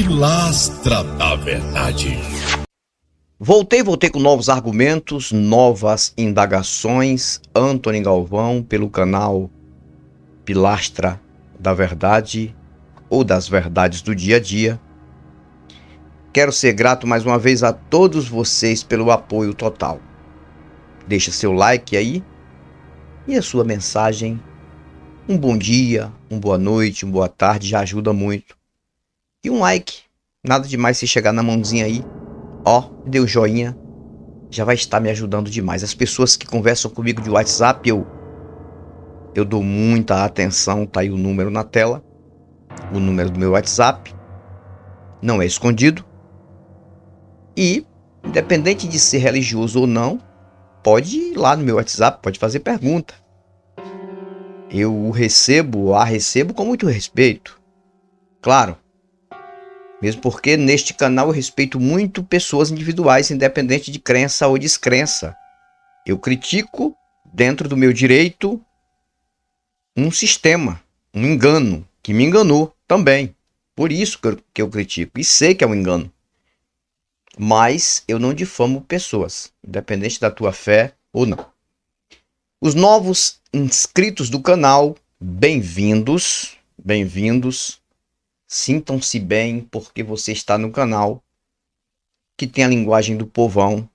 Pilastra da Verdade. Voltei com novos argumentos, novas indagações. Antony Galvão, pelo canal Pilastra da Verdade ou das Verdades do Dia a Dia. Quero ser grato mais uma vez a todos vocês pelo apoio total. Deixa seu like aí e a sua mensagem. Um bom dia, uma boa noite, uma boa tarde já ajuda muito. E um like, nada demais se chegar na mãozinha aí. Ó, deu joinha, já vai estar me ajudando demais. As pessoas que conversam comigo de WhatsApp, eu dou muita atenção. Tá aí o número na tela, o número do meu WhatsApp, não é escondido. E, independente de ser religioso ou não, pode ir lá no meu WhatsApp, pode fazer pergunta. Eu recebo com muito respeito, claro. Mesmo porque neste canal eu respeito muito pessoas individuais, independente de crença ou descrença. Eu critico, dentro do meu direito, um sistema, um engano, que me enganou também. Por isso que eu critico, e sei que é um engano. Mas eu não difamo pessoas, independente da tua fé ou não. Os novos inscritos do canal, bem-vindos, bem-vindos. Sintam-se bem porque você está no canal que tem a linguagem do povão.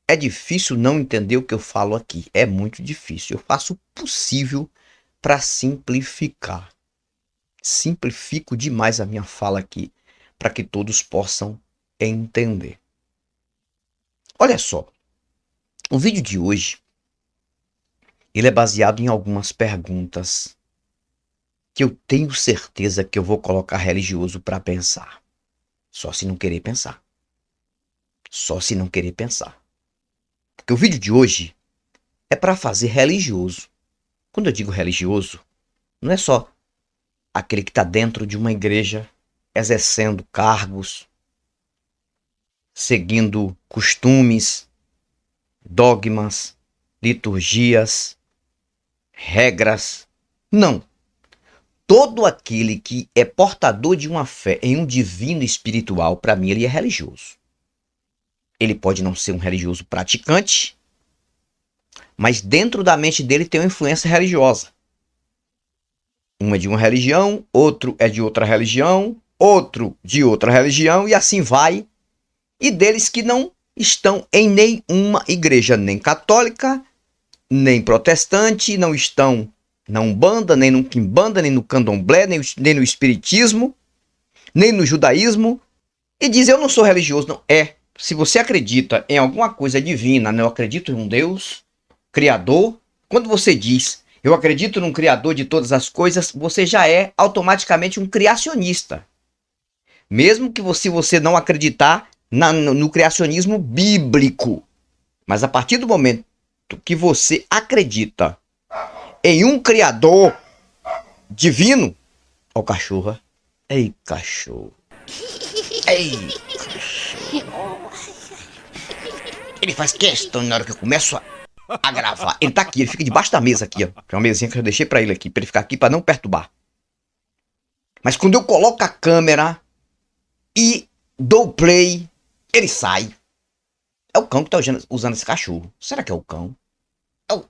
É difícil não entender o que eu falo aqui. É muito difícil. Eu faço o possível para simplificar. Simplifico demais a minha fala aqui para que todos possam entender. Olha só. O vídeo de hoje ele é baseado em algumas perguntas que eu tenho certeza que eu vou colocar religioso para pensar. Só se não querer pensar. Só se não querer pensar. Porque o vídeo de hoje é para fazer religioso. Quando eu digo religioso, não é só aquele que está dentro de uma igreja, exercendo cargos, seguindo costumes, dogmas, liturgias, regras. Não. Todo aquele que é portador de uma fé em um divino espiritual, para mim, ele é religioso. Ele pode não ser um religioso praticante, mas dentro da mente dele tem uma influência religiosa. Uma é de uma religião, outro é de outra religião, outro de outra religião, e assim vai. E deles que não estão em nenhuma igreja, nem católica, nem protestante, não estão na Umbanda, nem no Quimbanda, nem no Candomblé, nem no Espiritismo, nem no Judaísmo, e diz, eu não sou religioso. Não, se você acredita em alguma coisa divina, eu acredito em um Deus Criador, quando você diz, eu acredito num Criador de todas as coisas, você já é automaticamente um criacionista. Mesmo que se você não acreditar no criacionismo bíblico. Mas a partir do momento que você acredita em um Criador divino, ó cachorra, ei cachorro, ei cachorro. Ele faz questão na hora que eu começo a gravar. Ele tá aqui, ele fica debaixo da mesa aqui, ó. Tem uma mesinha que eu deixei pra ele aqui, pra ele ficar aqui pra não perturbar. Mas quando eu coloco a câmera e dou play, ele sai. É o cão que tá usando esse cachorro. Será que é o cão?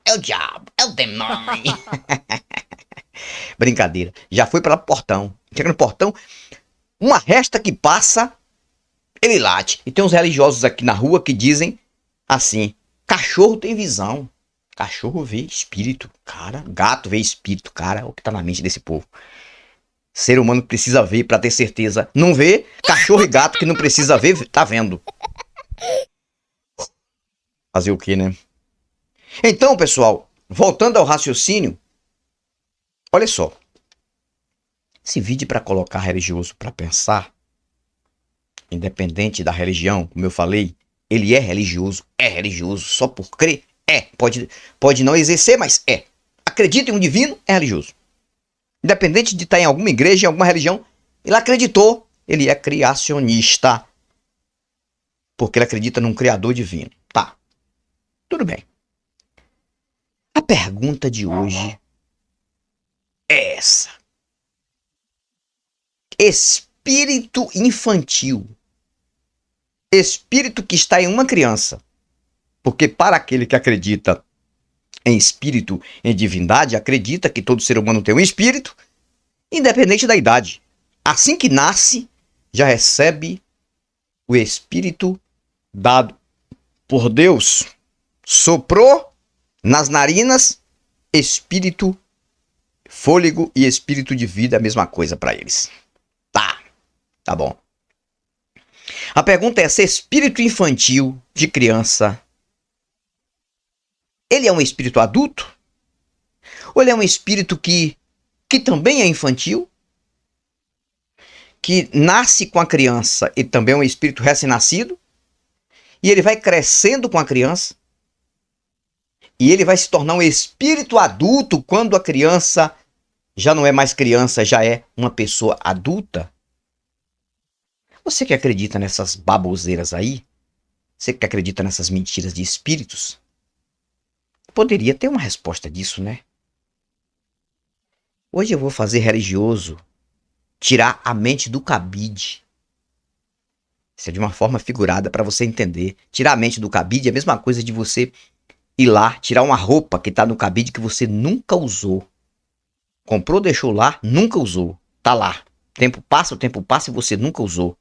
É o diabo, é o demônio. Brincadeira. Já foi pelo portão. Chega no portão, uma resta que passa, ele late. E tem uns religiosos aqui na rua que dizem assim, cachorro tem visão. Cachorro vê espírito, cara. Gato vê espírito, cara. É o que tá na mente desse povo. Ser humano precisa ver pra ter certeza. Não vê, cachorro e gato que não precisa ver, tá vendo. Fazer o que, né? Então, pessoal, voltando ao raciocínio, olha só. Esse vídeo para colocar religioso para pensar, independente da religião, como eu falei, ele é religioso só por crer, pode não exercer, mas é. Acredita em um divino, é religioso. Independente de estar em alguma igreja, em alguma religião, ele acreditou, ele é criacionista. Porque ele acredita num criador divino. Tá, tudo bem. A pergunta de hoje é essa. espírito infantil. Espírito que está em uma criança. Porque para aquele que acredita em espírito, em divindade, acredita que todo ser humano tem um espírito, independente da idade. Assim que nasce, já recebe o espírito dado por Deus. Soprou nas narinas, espírito, fôlego e espírito de vida, a mesma coisa para eles. Tá bom. A pergunta é: esse espírito infantil de criança, ele é um espírito adulto? Ou ele é um espírito que também é infantil? Que nasce com a criança e também é um espírito recém-nascido? E ele vai crescendo com a criança? E ele vai se tornar um espírito adulto quando a criança já não é mais criança, já é uma pessoa adulta? Você que acredita nessas baboseiras aí, você que acredita nessas mentiras de espíritos, poderia ter uma resposta disso, né? Hoje eu vou fazer religioso tirar a mente do cabide. Isso é de uma forma figurada para você entender. Tirar a mente do cabide é a mesma coisa de você ir lá, tirar uma roupa que está no cabide que você nunca usou. Comprou, deixou lá, nunca usou. Tá lá. O tempo passa e você nunca usou.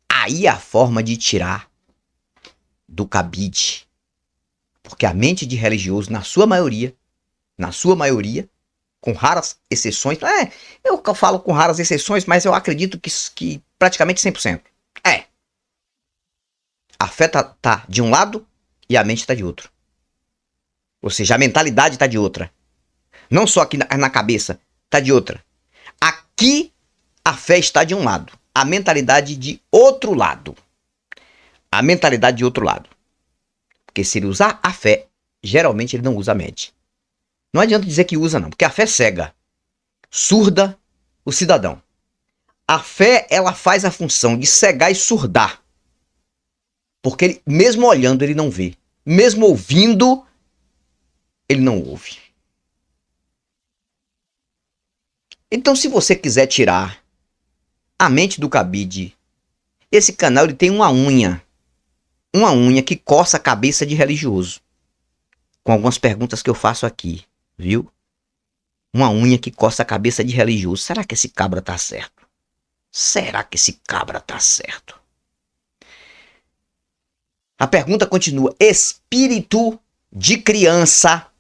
Aí é a forma de tirar do cabide. Porque a mente de religioso, na sua maioria, com raras exceções, eu falo com raras exceções, mas eu acredito que praticamente 100%. A fé tá de um lado e a mente tá de outro. Ou seja, a mentalidade tá de outra. Não só aqui na cabeça, tá de outra. Aqui a fé está de um lado, a mentalidade de outro lado. A mentalidade de outro lado. Porque se ele usar a fé, geralmente ele não usa a mente. Não adianta dizer que usa não, porque a fé cega, surda o cidadão. A fé, ela faz a função de cegar e surdar. Porque ele, mesmo olhando, ele não vê. Mesmo ouvindo, ele não ouve. Então, se você quiser tirar a mente do cabide, esse canal ele tem uma unha que coça a cabeça de religioso. Com algumas perguntas que eu faço aqui, viu? Uma unha que coça a cabeça de religioso. Será que esse cabra tá certo? Será que esse cabra tá certo? A pergunta continua: espírito de criança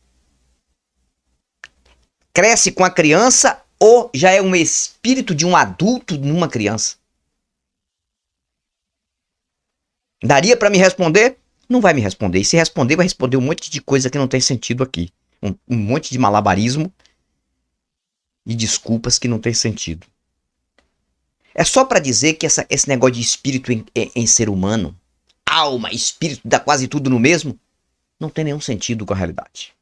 cresce com a criança ou já é um espírito de um adulto numa criança? Daria para me responder? Não vai me responder. E se responder, vai responder um monte de coisa que não tem sentido aqui. Um monte de malabarismo e desculpas que não tem sentido. É só para dizer que esse negócio de espírito em ser humano, alma, espírito, dá quase tudo no mesmo, não tem nenhum sentido com a realidade.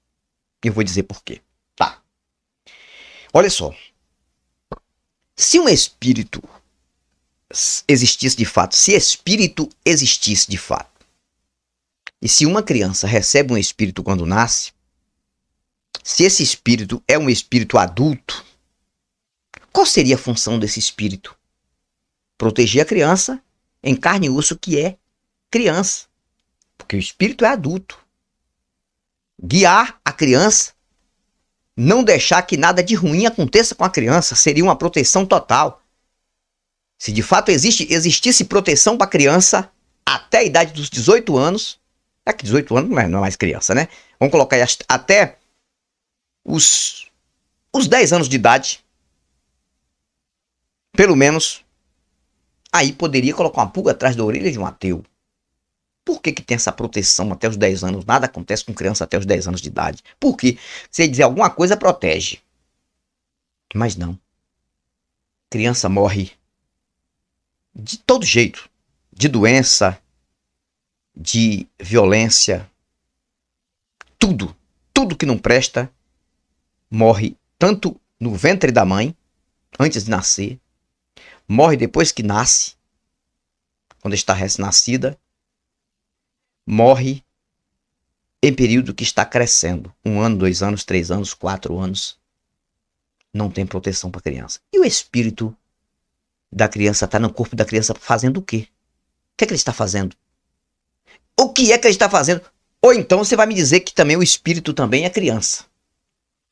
E eu vou dizer por quê. Tá. Olha só. Se um espírito existisse de fato, se espírito existisse de fato, e se uma criança recebe um espírito quando nasce, se esse espírito é um espírito adulto, qual seria a função desse espírito? Proteger a criança em carne e osso que é criança, porque o espírito é adulto. Guiar a criança, não deixar que nada de ruim aconteça com a criança, seria uma proteção total. Se de fato existisse proteção para a criança até a idade dos 18 anos, é que 18 anos não é mais criança, né? Vamos colocar aí até os 10 anos de idade, pelo menos, aí poderia colocar uma pulga atrás da orelha de um ateu. Por que tem essa proteção até os 10 anos? Nada acontece com criança até os 10 anos de idade. Por quê? Se dizer alguma coisa, protege. Mas não. Criança morre de todo jeito. De doença, de violência. Tudo. Tudo que não presta morre tanto no ventre da mãe, antes de nascer. Morre depois que nasce, quando está recém-nascida. Morre em período que está crescendo. 1 ano, 2 anos, 3 anos, 4 anos. Não tem proteção para criança. E o espírito da criança está no corpo da criança fazendo o quê? O que é que ele está fazendo? O que é que ele está fazendo? Ou então você vai me dizer que também o espírito também é criança.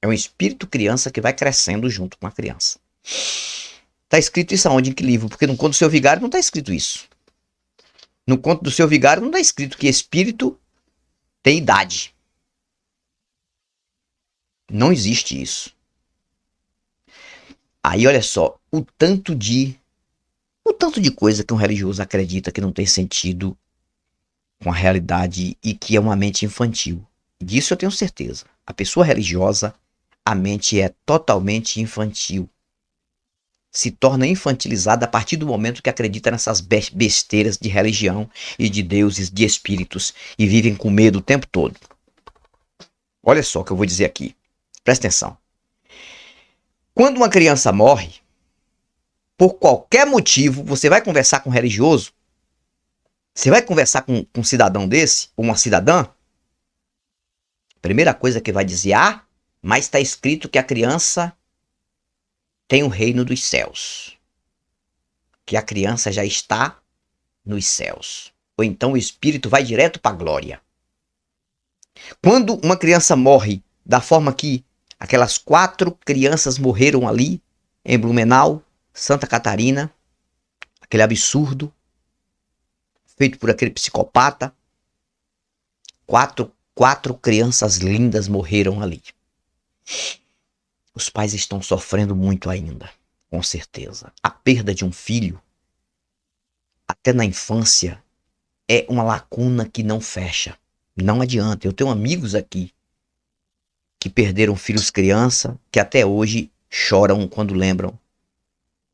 É um espírito criança que vai crescendo junto com a criança. Está escrito isso aonde? Em que livro? Porque no conto do seu vigário não está escrito isso. No conto do seu vigário não está escrito que espírito tem idade. Não existe isso. Aí olha só, o tanto de coisa que um religioso acredita que não tem sentido com a realidade e que é uma mente infantil. Disso eu tenho certeza. A pessoa religiosa, a mente é totalmente infantil. Se torna infantilizada a partir do momento que acredita nessas besteiras de religião e de deuses, de espíritos, e vivem com medo o tempo todo. Olha só o que eu vou dizer aqui. Presta atenção. Quando uma criança morre, por qualquer motivo, você vai conversar com um religioso, você vai conversar com um cidadão desse, ou uma cidadã, primeira coisa que vai dizer, mas está escrito que a criança tem o reino dos céus. Que a criança já está nos céus. Ou então o espírito vai direto para a glória. Quando uma criança morre da forma que aquelas 4 crianças morreram ali, em Blumenau, Santa Catarina, aquele absurdo, feito por aquele psicopata, 4 crianças lindas morreram ali. Os pais estão sofrendo muito ainda, com certeza. A perda de um filho, até na infância, é uma lacuna que não fecha. Não adianta. Eu tenho amigos aqui que perderam filhos criança, que até hoje choram quando lembram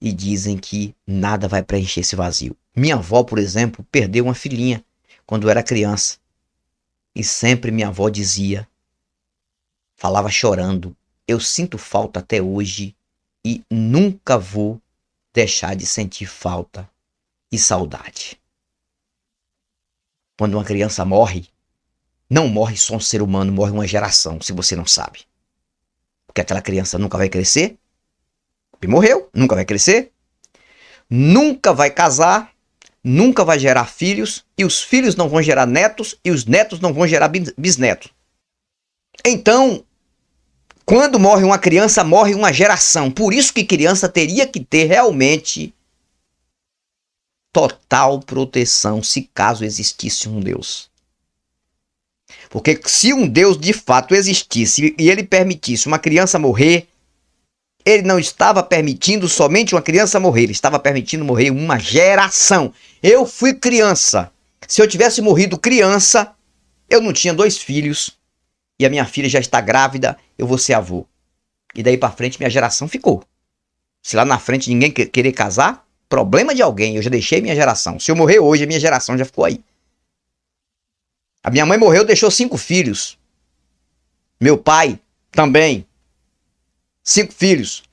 e dizem que nada vai preencher esse vazio. Minha avó, por exemplo, perdeu uma filhinha quando era criança. E sempre minha avó dizia, falava chorando, eu sinto falta até hoje e nunca vou deixar de sentir falta e saudade. Quando uma criança morre, não morre só um ser humano, morre uma geração, se você não sabe. Porque aquela criança nunca vai crescer, e morreu, nunca vai crescer, nunca vai casar, nunca vai gerar filhos, e os filhos não vão gerar netos, e os netos não vão gerar bisnetos. Então, quando morre uma criança, morre uma geração. Por isso que criança teria que ter realmente total proteção, se caso existisse um Deus. Porque se um Deus de fato existisse e ele permitisse uma criança morrer, ele não estava permitindo somente uma criança morrer, ele estava permitindo morrer uma geração. Eu fui criança. Se eu tivesse morrido criança, eu não tinha 2 filhos. E a minha filha já está grávida, eu vou ser avô. E daí pra frente minha geração ficou. Se lá na frente ninguém querer casar, problema de alguém, eu já deixei minha geração. Se eu morrer hoje, a minha geração já ficou aí. A minha mãe morreu, deixou 5 filhos. Meu pai também. 5 filhos.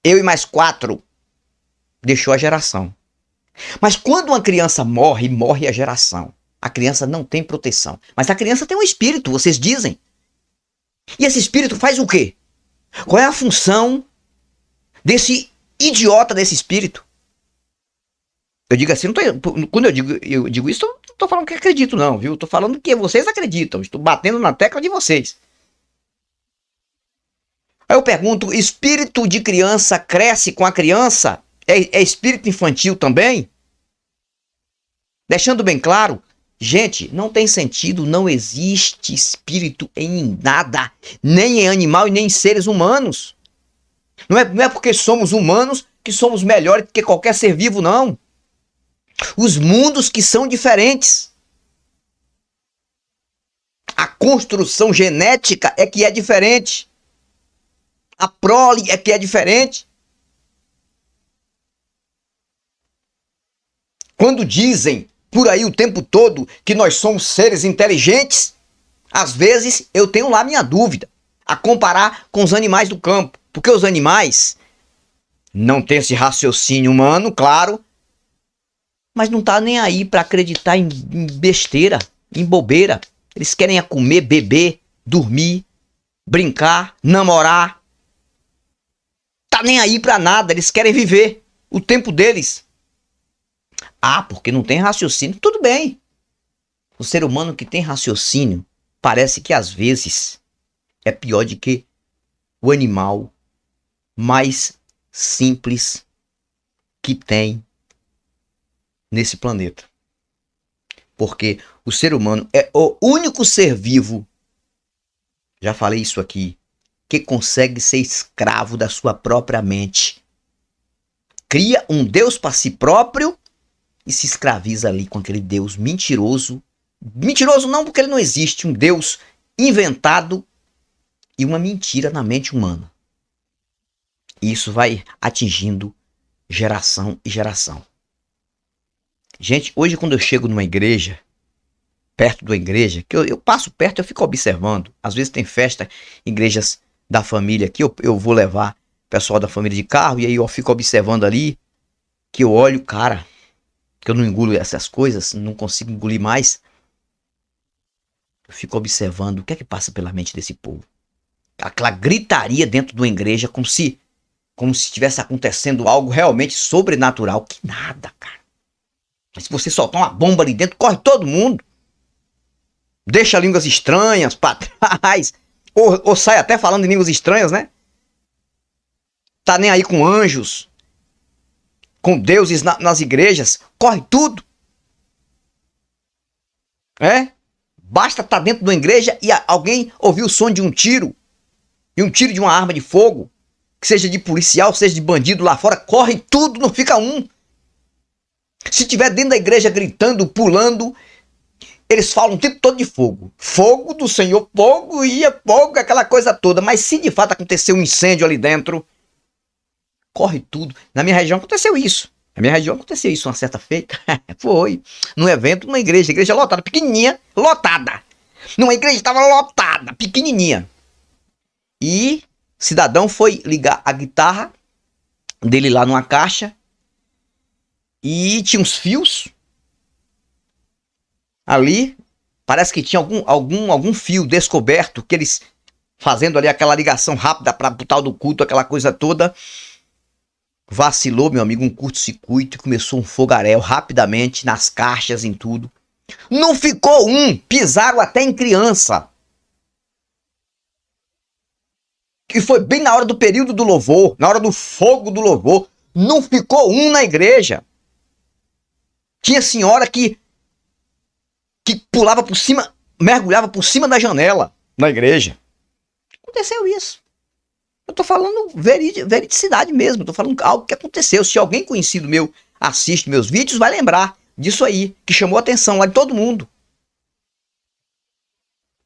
Eu e mais 4. Deixou a geração. Mas quando uma criança morre, morre a geração. A criança não tem proteção. Mas a criança tem um espírito, vocês dizem. E esse espírito faz o quê? Qual é a função desse idiota desse espírito? Eu digo assim, quando eu digo isso, não estou falando que acredito não, viu? Estou falando que vocês acreditam. Estou batendo na tecla de vocês. Aí eu pergunto, espírito de criança cresce com a criança? É espírito infantil também? Deixando bem claro, gente, não tem sentido, não existe espírito em nada, nem em animal e nem em seres humanos. Não é porque somos humanos que somos melhores que qualquer ser vivo, não. Os mundos que são diferentes. A construção genética é que é diferente. A prole é que é diferente. Quando dizem por aí o tempo todo que nós somos seres inteligentes, às vezes eu tenho lá minha dúvida a comparar com os animais do campo. Porque os animais não têm esse raciocínio humano, claro, mas não tá nem aí para acreditar em besteira, em bobeira. Eles querem é comer, beber, dormir, brincar, namorar. Tá tá nem aí pra nada, eles querem viver o tempo deles. Ah, porque não tem raciocínio. Tudo bem. O ser humano que tem raciocínio parece que às vezes é pior do que o animal mais simples que tem nesse planeta. Porque o ser humano é o único ser vivo, já falei isso aqui, que consegue ser escravo da sua própria mente. Cria um Deus para si próprio e se escraviza ali com aquele Deus mentiroso. Mentiroso não, porque ele não existe, um Deus inventado e uma mentira na mente humana. E isso vai atingindo geração e geração. Gente, hoje quando eu chego numa igreja, perto da igreja, que eu passo perto, eu fico observando. Às vezes tem festa, igrejas da família aqui, eu vou levar pessoal da família de carro, e aí eu fico observando ali, que eu olho, cara, que eu não engulo essas coisas, não consigo engolir mais. Eu fico observando o que é que passa pela mente desse povo. Aquela gritaria dentro de uma igreja, como se estivesse acontecendo algo realmente sobrenatural. Que nada, cara. Mas se você soltar uma bomba ali dentro, corre todo mundo. Deixa línguas estranhas pra trás. Ou sai até falando em línguas estranhas, né? Tá nem aí com anjos, com deuses nas igrejas. Corre tudo. É? Basta estar dentro de uma igreja e alguém ouvir o som de um tiro. E um tiro de uma arma de fogo. Que seja de policial, seja de bandido lá fora. Corre tudo, não fica um. Se tiver dentro da igreja gritando, pulando, eles falam o tempo todo de fogo. Fogo do Senhor, fogo, fogo, aquela coisa toda. Mas se de fato acontecer um incêndio ali dentro, corre tudo. Na minha região aconteceu isso. Na minha região aconteceu isso uma certa feita. Foi. Num evento, numa igreja lotada, pequenininha, lotada. Numa igreja estava lotada, pequenininha. E o cidadão foi ligar a guitarra dele lá numa caixa. E tinha uns fios ali, parece que tinha algum fio descoberto, que eles fazendo ali aquela ligação rápida para o tal do culto, aquela coisa toda, vacilou, meu amigo, um curto-circuito e começou um fogaréu rapidamente nas caixas, em tudo. Não ficou um, pisaram até em criança. Que foi bem na hora do período do louvor, na hora do fogo do louvor, não ficou um na igreja. Tinha senhora que pulava por cima, mergulhava por cima da janela na igreja. Aconteceu isso. Eu tô falando veridicidade mesmo, tô falando algo que aconteceu. Se alguém conhecido meu assiste meus vídeos, vai lembrar disso aí, que chamou a atenção lá de todo mundo.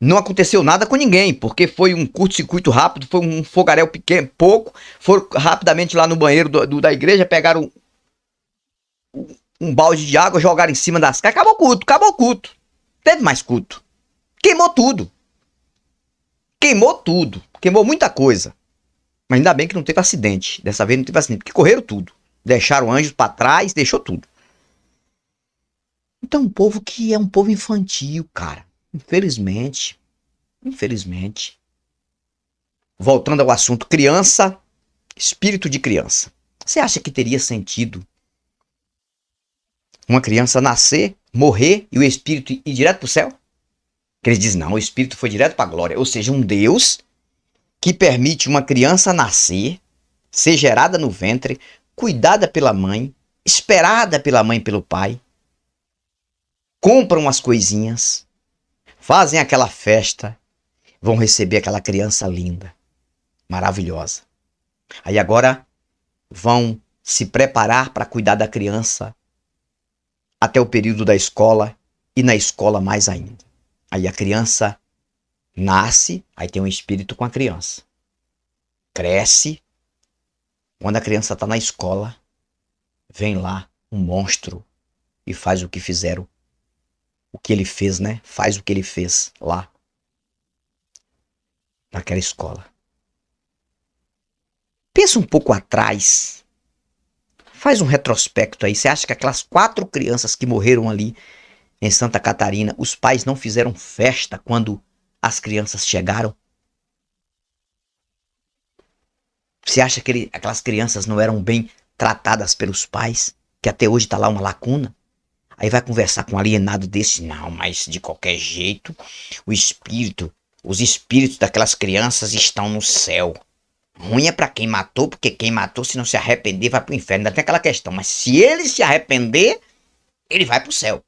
Não aconteceu nada com ninguém, porque foi um curto-circuito rápido, foi um fogaréu pequeno, pouco, foram rapidamente lá no banheiro da igreja, pegaram um balde de água, jogaram em cima das caixas, acabou o culto. Teve mais culto. Queimou tudo. Queimou muita coisa. Mas ainda bem que não teve acidente. Dessa vez não teve acidente, porque correram tudo. Deixaram anjos pra trás, deixou tudo. Então um povo que é um povo infantil, cara. Infelizmente. Voltando ao assunto criança, espírito de criança. Você acha que teria sentido uma criança nascer, morrer e o espírito ir direto pro céu? Que eles dizem, não, o espírito foi direto pra glória. Ou seja, um Deus que permite uma criança nascer, ser gerada no ventre, cuidada pela mãe, esperada pela mãe e pelo pai, compram as coisinhas, fazem aquela festa, vão receber aquela criança linda, maravilhosa. Aí agora vão se preparar para cuidar da criança até o período da escola e na escola mais ainda. Aí a criança nasce, aí tem um espírito com a criança. Cresce. Quando a criança está na escola, vem lá um monstro e faz o que fizeram. O que ele fez, né? Faz o que ele fez lá. Naquela escola. Pensa um pouco atrás. Faz um retrospecto aí. Você acha que aquelas 4 crianças que morreram ali em Santa Catarina, os pais não fizeram festa quando as crianças chegaram? Você acha que aquelas crianças não eram bem tratadas pelos pais? Que até hoje tá lá uma lacuna? Aí vai conversar com um alienado desse, não, mas de qualquer jeito, os espíritos daquelas crianças estão no céu. Ruim é pra quem matou, porque quem matou, se não se arrepender, vai pro inferno. Ainda tem aquela questão, mas se ele se arrepender, ele vai pro céu.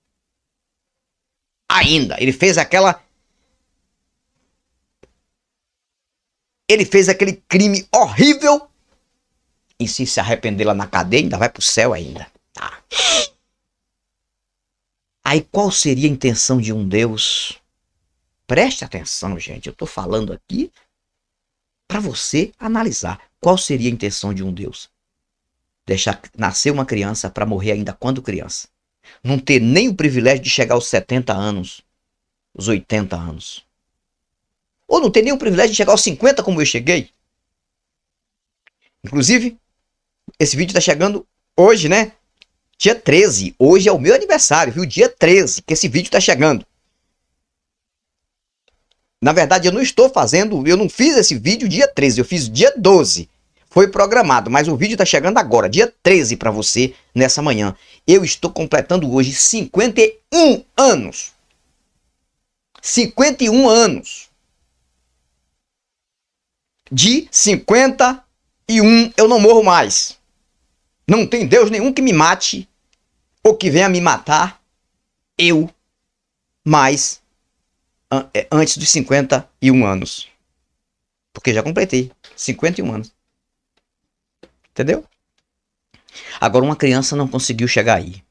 Ainda, ele fez aquele crime horrível, e se arrepender lá na cadeia, ainda vai pro céu ainda. Tá. Aí qual seria a intenção de um Deus? Preste atenção, gente, eu tô falando aqui para você analisar. Qual seria a intenção de um Deus? Deixar nascer uma criança para morrer ainda quando criança. Não ter nem o privilégio de chegar aos 70 anos, os 80 anos. Ou não ter nem o privilégio de chegar aos 50 como eu cheguei. Inclusive, esse vídeo tá chegando hoje, né? Dia 13. Hoje é o meu aniversário, viu? Dia 13 que esse vídeo tá chegando. Na verdade, eu não fiz esse vídeo dia 13, eu fiz dia 12. Foi programado, mas o vídeo tá chegando agora, dia 13 para você, nessa manhã. Eu estou completando hoje 51 anos. 51 anos. De 51 eu não morro mais. Não tem Deus nenhum que me mate ou que venha me matar eu mais antes dos 51 anos. Porque já completei 51 anos. Entendeu? Agora uma criança não conseguiu chegar aí.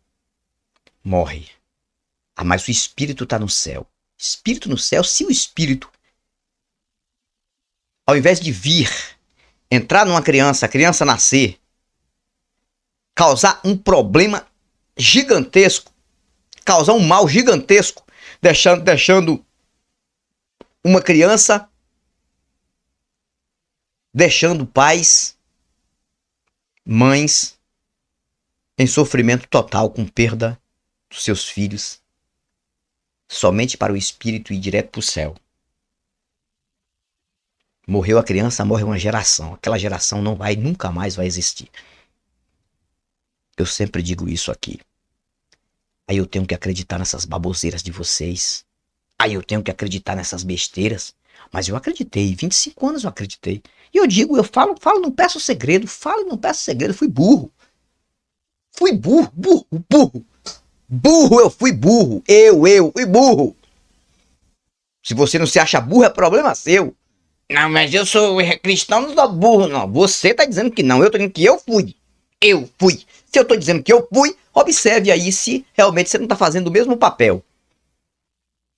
Morre. Ah, mas o espírito tá no céu. Espírito no céu, se o espírito, ao invés de vir, entrar numa criança, a criança nascer, causar um problema gigantesco, causar um mal gigantesco, deixando uma criança, deixando pais, mães em sofrimento total, com perda dos seus filhos, somente para o espírito ir direto para o céu. Morreu a criança, morre uma geração. Aquela geração nunca mais vai existir. Eu sempre digo isso aqui. Aí eu tenho que acreditar nessas baboseiras de vocês. Aí eu tenho que acreditar nessas besteiras. Mas eu acreditei, 25 anos eu acreditei. E eu digo, eu falo, não peço segredo. Falo e não peço segredo. Fui burro. Fui burro. Burro, eu fui burro. Eu fui burro. Se você não se acha burro, é problema seu. Não, mas eu sou cristão, não sou burro, não. Você tá dizendo que não. Eu tô dizendo que eu fui. Eu fui. Se eu tô dizendo que eu fui, observe aí se realmente você não tá fazendo o mesmo papel.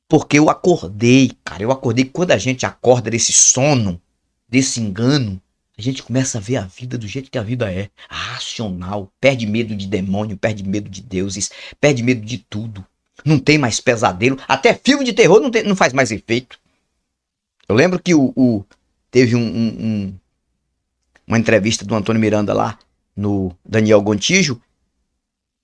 Porque eu acordei, cara. Eu acordei. Quando a gente acorda desse sono, desse engano, a gente começa a ver a vida do jeito que a vida é. Racional. Perde medo de demônio, perde medo de deuses, perde medo de tudo. Não tem mais pesadelo. Até filme de terror não faz mais efeito. Eu lembro que teve uma entrevista do Antônio Miranda lá no Daniel Gontijo.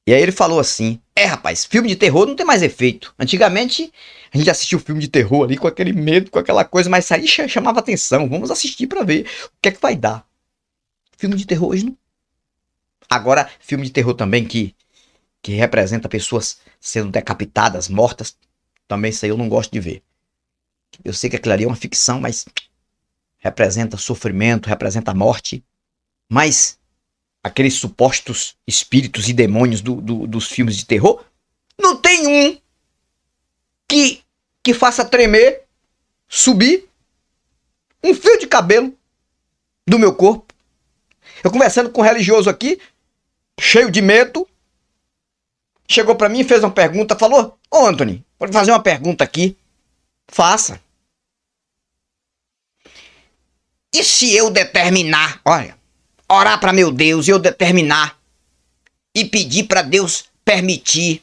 E aí ele falou assim: rapaz, filme de terror não tem mais efeito. Antigamente a gente assistia o filme de terror ali com aquele medo, com aquela coisa, mas isso aí chamava atenção. Vamos assistir pra ver o que é que vai dar. Filme de terror hoje não. Agora, filme de terror também que representa pessoas sendo decapitadas, mortas, também isso aí eu não gosto de ver. Eu sei que aquilo ali é uma ficção, mas representa sofrimento, representa morte. Mas aqueles supostos espíritos e demônios dos filmes de terror, não tem um que faça tremer, subir um fio de cabelo do meu corpo. Eu conversando com um religioso aqui, cheio de medo, chegou pra mim e fez uma pergunta, falou: ô Anthony, pode fazer uma pergunta aqui? Faça. E se eu determinar, olha, orar para meu Deus e eu determinar e pedir para Deus permitir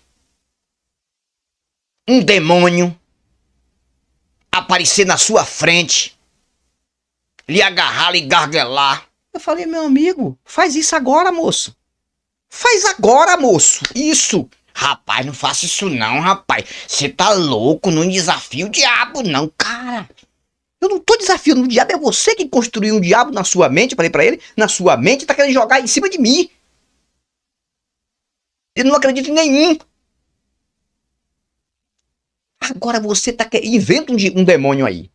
um demônio aparecer na sua frente, lhe agarrar, lhe garguelar? Eu falei: meu amigo, faz isso agora, moço. Faz agora, moço. Isso. Rapaz, não faça isso não, rapaz. Você tá louco, não desafia o diabo não, cara. Eu não estou desafiando o diabo, é você que construiu um diabo na sua mente. Eu falei para ele, na sua mente está querendo jogar em cima de mim. Ele não acredita em nenhum. Agora você tá inventa um demônio aí.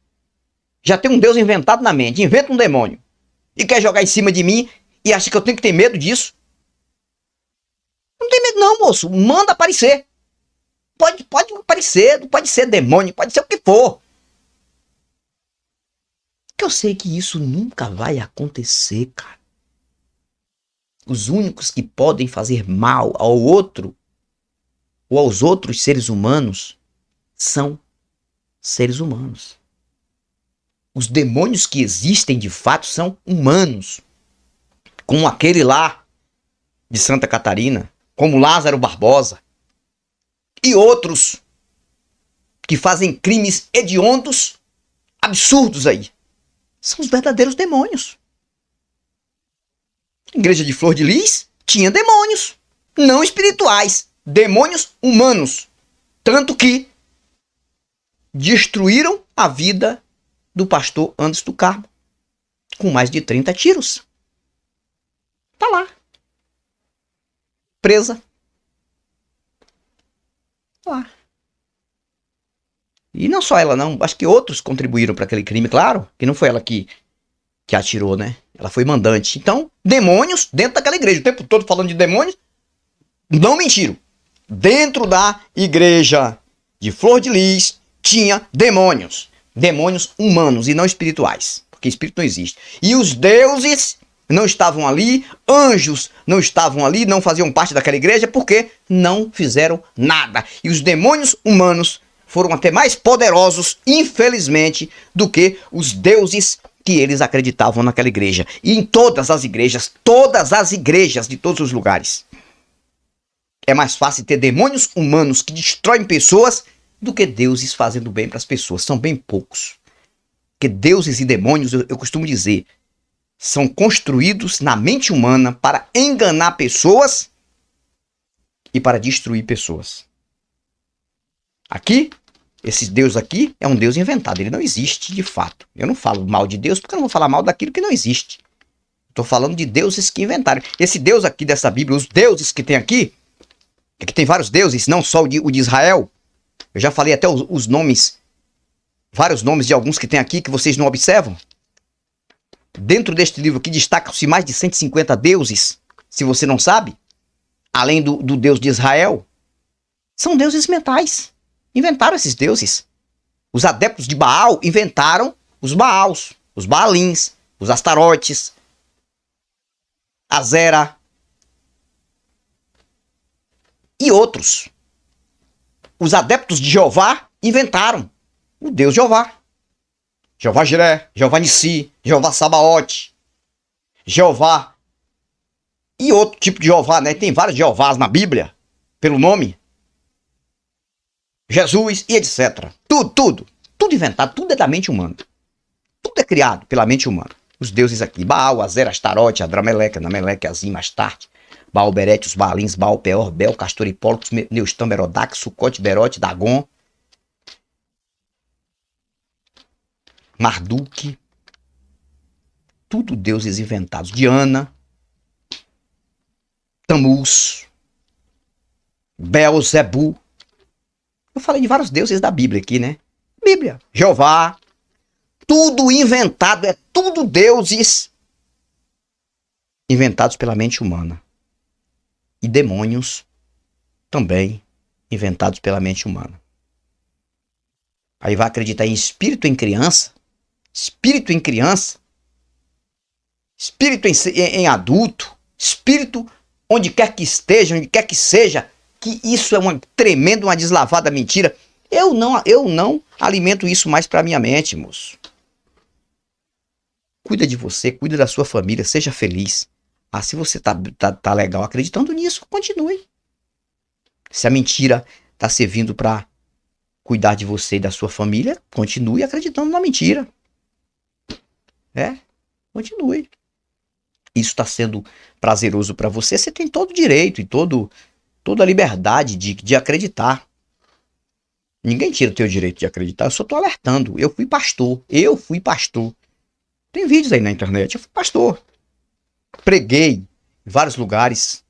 Já tem um Deus inventado na mente, inventa um demônio. E quer jogar em cima de mim e acha que eu tenho que ter medo disso? Não tem medo não, moço. Manda aparecer. Pode aparecer, pode ser demônio, pode ser o que for. Porque eu sei que isso nunca vai acontecer, cara. Os únicos que podem fazer mal ao outro ou aos outros seres humanos são seres humanos. Os demônios que existem de fato são humanos. Como aquele lá de Santa Catarina, como Lázaro Barbosa e outros que fazem crimes hediondos, absurdos aí. São os verdadeiros demônios. A igreja de Flor de Lis tinha demônios, não espirituais, demônios humanos. Tanto que destruíram a vida do pastor Anderson do Carmo com mais de 30 tiros. Tá lá. Presa. Tá lá. E não só ela não, acho que outros contribuíram para aquele crime, claro, que não foi ela que atirou, né? Ela foi mandante. Então, demônios dentro daquela igreja, o tempo todo falando de demônios, não mentiram. Dentro da igreja de Flor de Lis tinha demônios. Demônios humanos e não espirituais, porque espírito não existe. E os deuses não estavam ali, anjos não estavam ali, não faziam parte daquela igreja, porque não fizeram nada. E os demônios humanos foram até mais poderosos, infelizmente, do que os deuses que eles acreditavam naquela igreja. E em todas as igrejas de todos os lugares. É mais fácil ter demônios humanos que destroem pessoas do que deuses fazendo bem para as pessoas. São bem poucos. Porque deuses e demônios, eu costumo dizer, são construídos na mente humana para enganar pessoas e para destruir pessoas. Aqui, esse Deus aqui é um Deus inventado. Ele não existe de fato. Eu não falo mal de Deus porque eu não vou falar mal daquilo que não existe. Estou falando de deuses que inventaram. Esse Deus aqui dessa Bíblia, os deuses que tem aqui, é que tem vários deuses, não só o de Israel. Eu já falei até os nomes, vários nomes de alguns que tem aqui que vocês não observam. Dentro deste livro aqui destacam-se mais de 150 deuses, se você não sabe, além do Deus de Israel. São deuses mentais. Inventaram esses deuses. Os adeptos de Baal inventaram os Baals, os Baalins, os Astarotes, Azera e outros. Os adeptos de Jeová inventaram o Deus Jeová. Jeová Jiré, Jeová Nissi, Jeová Sabaote, Jeová e outro tipo de Jeová, né? Tem vários Jeovás na Bíblia, pelo nome. Jesus e etc. Tudo inventado, tudo é da mente humana. Tudo é criado pela mente humana. Os deuses aqui, Baal, Azera, Astarote, Adrameleque, Anameleque, Azim, Astarte, Baal, Berete, os Baalins, Baal, Peor, Bel, Castor, Hipólocos, Neustam, Merodach, Sucote, Berote, Dagon, Marduk, tudo deuses inventados. Diana, Tamuz, Beelzebu. Eu falei de vários deuses da Bíblia aqui, né? Bíblia, Jeová, tudo inventado, é tudo deuses inventados pela mente humana. E demônios também inventados pela mente humana. Aí vai acreditar em espírito em criança, espírito em adulto, espírito onde quer que esteja, onde quer que seja, que isso é uma tremenda, uma deslavada mentira. Eu não alimento isso mais para minha mente, moço. Cuida de você, cuida da sua família, seja feliz. Ah, se você tá legal acreditando nisso, continue. Se a mentira tá servindo para cuidar de você e da sua família, continue acreditando na mentira. Continue. Isso está sendo prazeroso para você, você tem todo o direito e toda a liberdade de acreditar. Ninguém tira o teu direito de acreditar. Eu só tô alertando. Eu fui pastor. Tem vídeos aí na internet. Eu fui pastor. Preguei em vários lugares.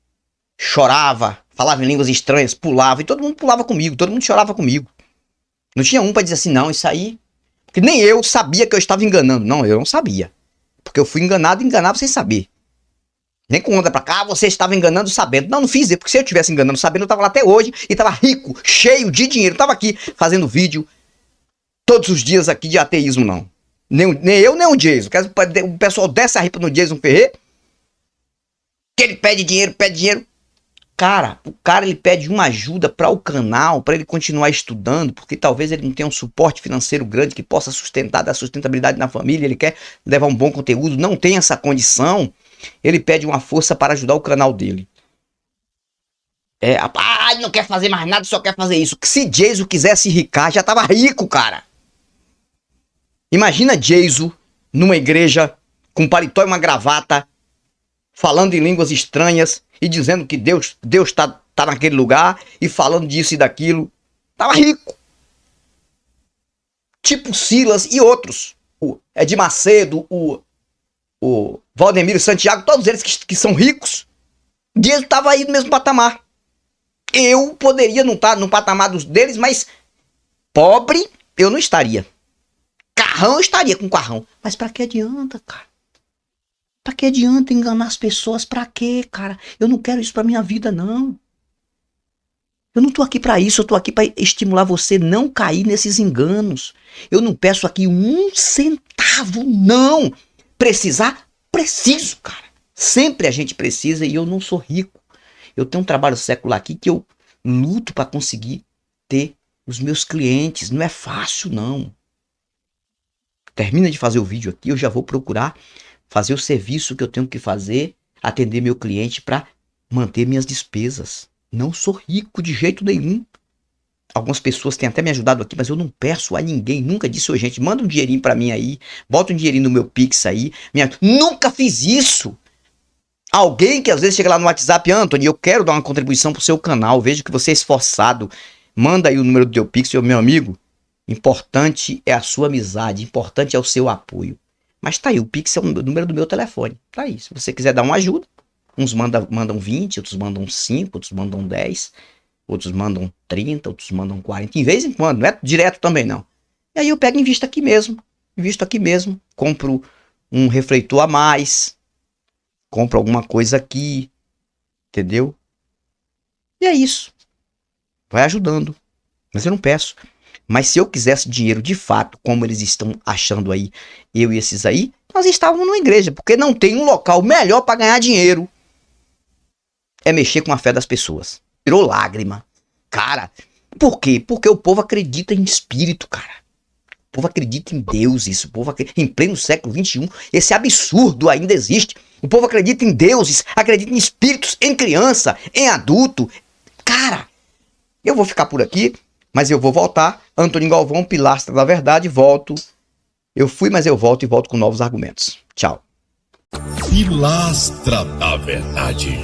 Chorava. Falava em línguas estranhas. Pulava. E todo mundo pulava comigo. Todo mundo chorava comigo. Não tinha um pra dizer assim, não, isso aí... Porque nem eu sabia que eu estava enganando. Não, eu não sabia. Porque eu fui enganado e enganava sem saber. Nem com onda pra cá, você estava enganando sabendo. Não, não fiz isso, porque se eu estivesse enganando sabendo, eu tava lá até hoje e tava rico, cheio de dinheiro. Eu tava aqui fazendo vídeo todos os dias aqui de ateísmo, não. Nem eu, nem o Jason. O pessoal desce a ripa no Jason Ferrer, que ele pede dinheiro. Cara, o cara ele pede uma ajuda para o canal, para ele continuar estudando, porque talvez ele não tenha um suporte financeiro grande que possa sustentar, dar sustentabilidade na família, ele quer levar um bom conteúdo, não tem essa condição, ele pede uma força para ajudar o canal dele. Ele não quer fazer mais nada, só quer fazer isso. Se Jason quisesse ricar, já tava rico, cara. Imagina Jason numa igreja com paletó e uma gravata, falando em línguas estranhas e dizendo que Deus tá naquele lugar e falando disso e daquilo. Tava rico. Tipo Silas e outros. O Ed Macedo, o Valdemiro Santiago, todos eles que são ricos. Deus tava aí no mesmo patamar. Eu poderia não estar no patamar deles, mas pobre eu não estaria. Carrão eu estaria com carrão. Mas pra que adianta, cara? Pra que adianta enganar as pessoas? Pra quê, cara? Eu não quero isso pra minha vida, não. Eu não tô aqui pra isso, eu tô aqui pra estimular você não cair nesses enganos. Eu não peço aqui um centavo, não. Precisar? Preciso, cara. Sempre a gente precisa e eu não sou rico. Eu tenho um trabalho secular aqui que eu luto pra conseguir ter os meus clientes. Não é fácil, não. Termina de fazer o vídeo aqui, eu já vou procurar fazer o serviço que eu tenho que fazer, atender meu cliente para manter minhas despesas. Não sou rico de jeito nenhum. Algumas pessoas têm até me ajudado aqui, mas eu não peço a ninguém. Nunca disse, ô gente, manda um dinheirinho para mim aí, bota um dinheirinho no meu Pix aí. Nunca fiz isso. Alguém que às vezes chega lá no WhatsApp, Anthony, eu quero dar uma contribuição pro seu canal, vejo que você é esforçado, manda aí o número do teu Pix, meu amigo. Importante é a sua amizade, importante é o seu apoio. Mas tá aí, o Pix é o número do meu telefone. Tá aí, se você quiser dar uma ajuda, uns mandam 20, outros mandam 5, outros mandam 10, outros mandam 30, outros mandam 40, em vez em quando, não é direto também não. E aí eu pego e invisto aqui mesmo, compro um refleitor a mais, compro alguma coisa aqui, entendeu? E é isso, vai ajudando, mas eu não peço. Mas se eu quisesse dinheiro de fato, como eles estão achando aí, eu e esses aí, nós estávamos numa igreja, porque não tem um local melhor para ganhar dinheiro. É mexer com a fé das pessoas. Virou lágrima. Cara, por quê? Porque o povo acredita em espírito, cara. O povo acredita em deuses, o povo acredita, em pleno século XXI, esse absurdo ainda existe. O povo acredita em deuses, acredita em espíritos, em criança, em adulto. Cara, eu vou ficar por aqui. Mas eu vou voltar. Antônio Galvão, Pilastra da Verdade, volto. Eu fui, mas eu volto e volto com novos argumentos. Tchau. Pilastra da Verdade.